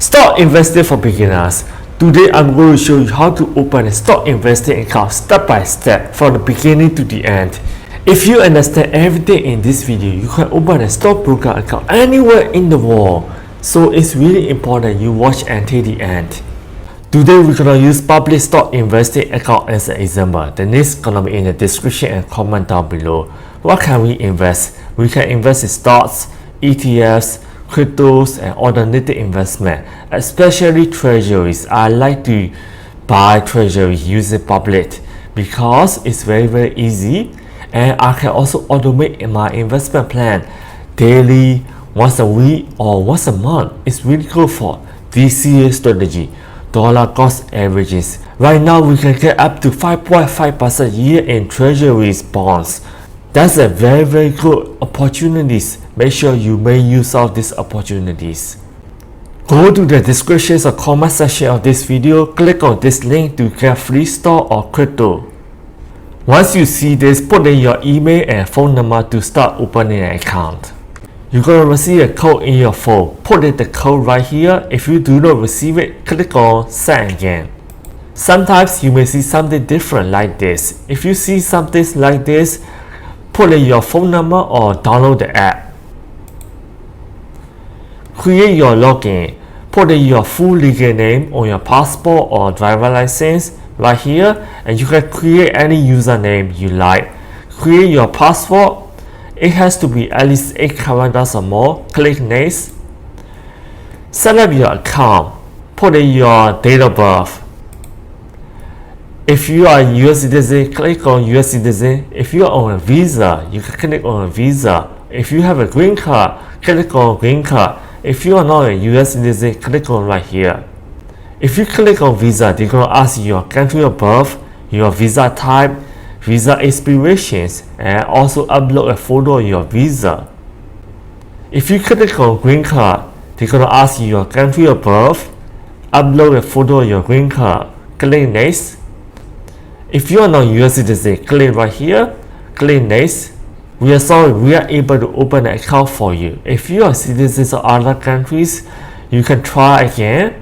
Stock investing for beginners. Today I'm going to show you how to open a stock investing account step by step from the beginning to the end. If you understand everything in this video, you can open a stockbroker account anywhere in the world. So it's really important you watch until the end. Today we're gonna use public stock investing account as an example. The link is gonna be in the description and comment down below. What can we invest? We can invest in stocks, ETFs, cryptos and alternative investment, especially treasuries. I like to buy treasuries using public because it's very easy, and I can also automate my investment plan daily, once a week or once a month. It's really good for DCA strategy, dollar cost averages. Right now we can get up to 5.5% year in treasuries bonds. That's a very good opportunities. Make sure you make use of these opportunities. Go to the description or comment section of this video, click on this link to get free stock or crypto. Once you see this, put in your email and phone number to start opening an account. You're going to receive a code in your phone. Put in the code right here. If you do not receive it, click on send again. Sometimes you may see something different like this. If you see something like this, put in your phone number or download the app. Create your login. Put in your full legal name on your passport or driver license right here, and you can create any username you like. Create your password. It has to be at least 8 characters or more. Click next. Set up your account. Put in your date of birth. If you are a US citizen, click on US citizen. If you are on a visa, you can click on a visa. If you have a green card, click on green card. If you are not a US citizen, click on right here. If you click on visa, they're going to ask you your country of birth, your visa type, visa expirations, and also upload a photo of your visa. If you click on green card, they're going to ask you your country of birth, upload a photo of your green card. Click next. If you are not US citizen, click right here, click next. We are sorry, we are able to open an account for you. If you are citizens of other countries, you can try again.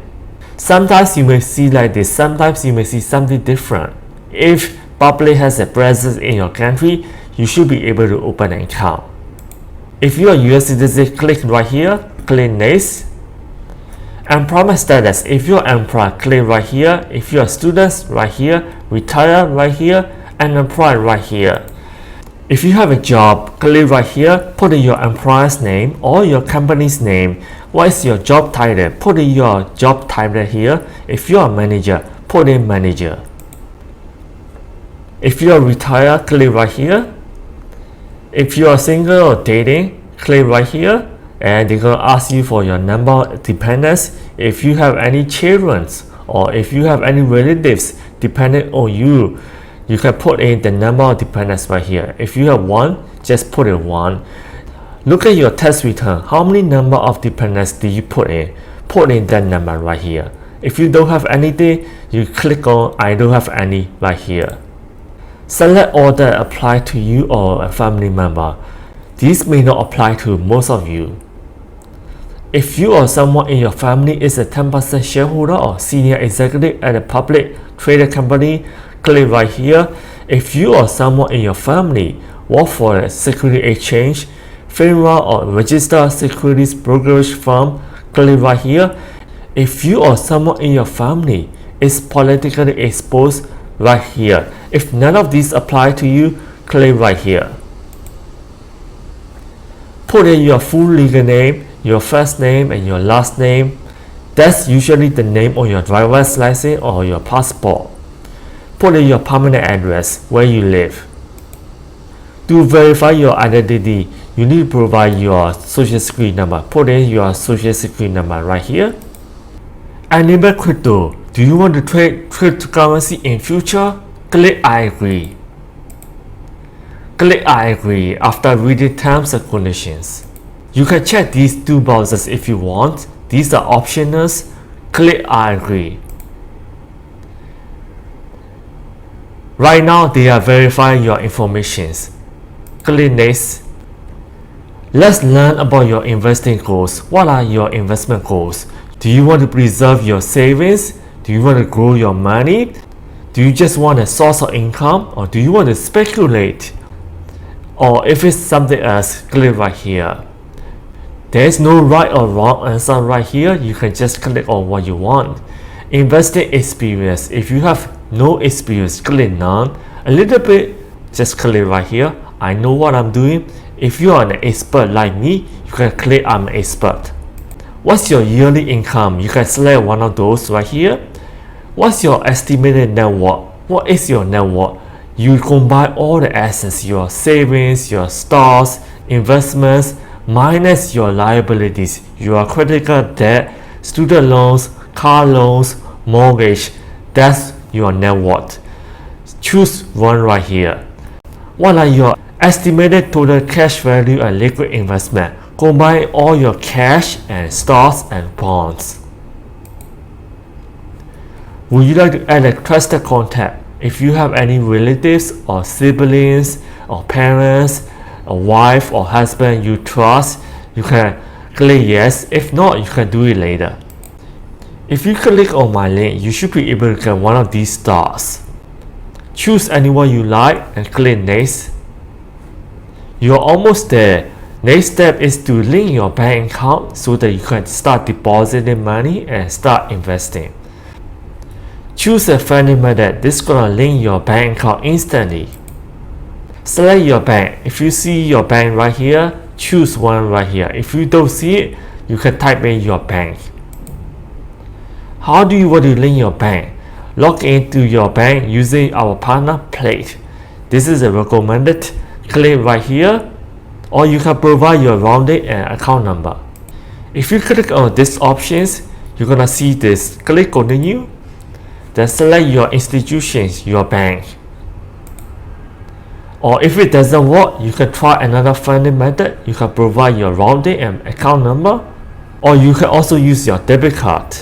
Sometimes you may see like this, sometimes you may see something different. If public has a presence in your country, you should be able to open an account. If you are US citizen, click right here, click next. Employment status. If you're employed, click right here. If you're students, right here. Retired, right here. Unemployed, right here. If you have a job, click right here. Put in your employer's name or your company's name. What is your job title? Put in your job title here. If you're a manager, put in manager. If you're retired, click right here. If you are single or dating, click right here. And they're going to ask you for your number of dependents. If you have any children or if you have any relatives dependent on you, you can put in the number of dependents right here. If you have one, just put in 1. Look at your tax return. How many number of dependents do you put in? Put in that number right here. If you don't have anything, you click on I don't have any right here. Select all that apply to you or a family member. These may not apply to most of you. If you or someone in your family is a 10% shareholder or senior executive at a public traded company, click right here. If you or someone in your family work for a security exchange, FINRA or registered securities brokerage firm, click right here. If you or someone in your family is politically exposed, right here. If none of these apply to you, click right here. Put in your full legal name, your first name and your last name. That's usually the name on your driver's license or your passport. Put in your permanent address, where you live. To verify your identity, you need to provide your social security number. Put in your social security number right here. Enable crypto. Do you want to trade cryptocurrency in future? Click I agree. Click I agree after reading terms and conditions. You can check these 2 boxes if you want. These are optionals. Click I agree. Right now they are verifying your information. Click next. Let's learn about your investing goals. What are your investment goals? Do you want to preserve your savings? Do you want to grow your money? Do you just want a source of income, or do you want to speculate? Or if it's something else, click right here. There is no right or wrong answer right here. You can just click on what you want. Investing experience. If you have no experience, click none. A little bit, just click right here. I know what I'm doing. If you are an expert like me, you can click I'm an expert. What's your yearly income? You can select one of those right here. What's your estimated net worth? What is your net worth? You combine all the assets, your savings, your stocks, investments, minus your liabilities, your critical debt, student loans, car loans, mortgage. That's your net worth. Choose one right here. What are your estimated total cash value and liquid investment? Combine all your cash and stocks and bonds. Would you like to add a trusted contact? If you have any relatives or siblings or parents, a wife or husband you trust, you can click yes. If not, you can do it later. If you click on my link, you should be able to get one of these stars. Choose anyone you like and click next. You're almost there. Next step is to link your bank account so that you can start depositing money and start investing. Choose a funding method. This is gonna link your bank account instantly. Select your bank. If you see your bank right here, choose one right here. If you don't see it, you can type in your bank. How do you want to link your bank? Log into your bank using our partner Plate. This is a recommended. Click right here, or you can provide your routing and account number. If you click on these options, you're gonna see this. Click continue, then select your institutions, your bank. Or if it doesn't work, you can try another funding method. You can provide your routing and account number, or you can also use your debit card.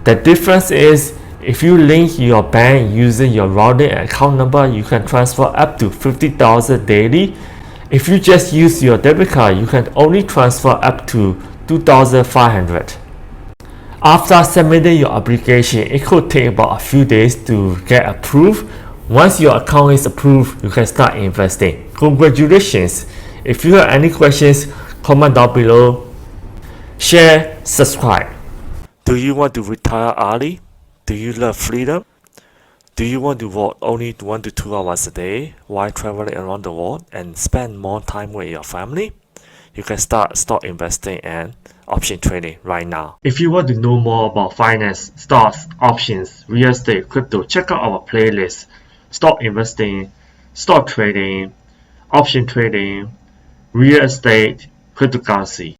The difference is, if you link your bank using your routing and account number, you can transfer up to 50,000 daily. If you just use your debit card, you can only transfer up to 2,500. After submitting your application, it could take about a few days to get approved. Once your account is approved, you can start investing. Congratulations! If you have any questions, comment down below. Share, subscribe. Do you want to retire early? Do you love freedom? Do you want to work only 1 to 2 hours a day while traveling around the world and spend more time with your family? You can start stock investing and option trading right now. If you want to know more about finance, stocks, options, real estate, crypto, check out our playlist. Stock investing, stock trading, option trading, real estate, cryptocurrency.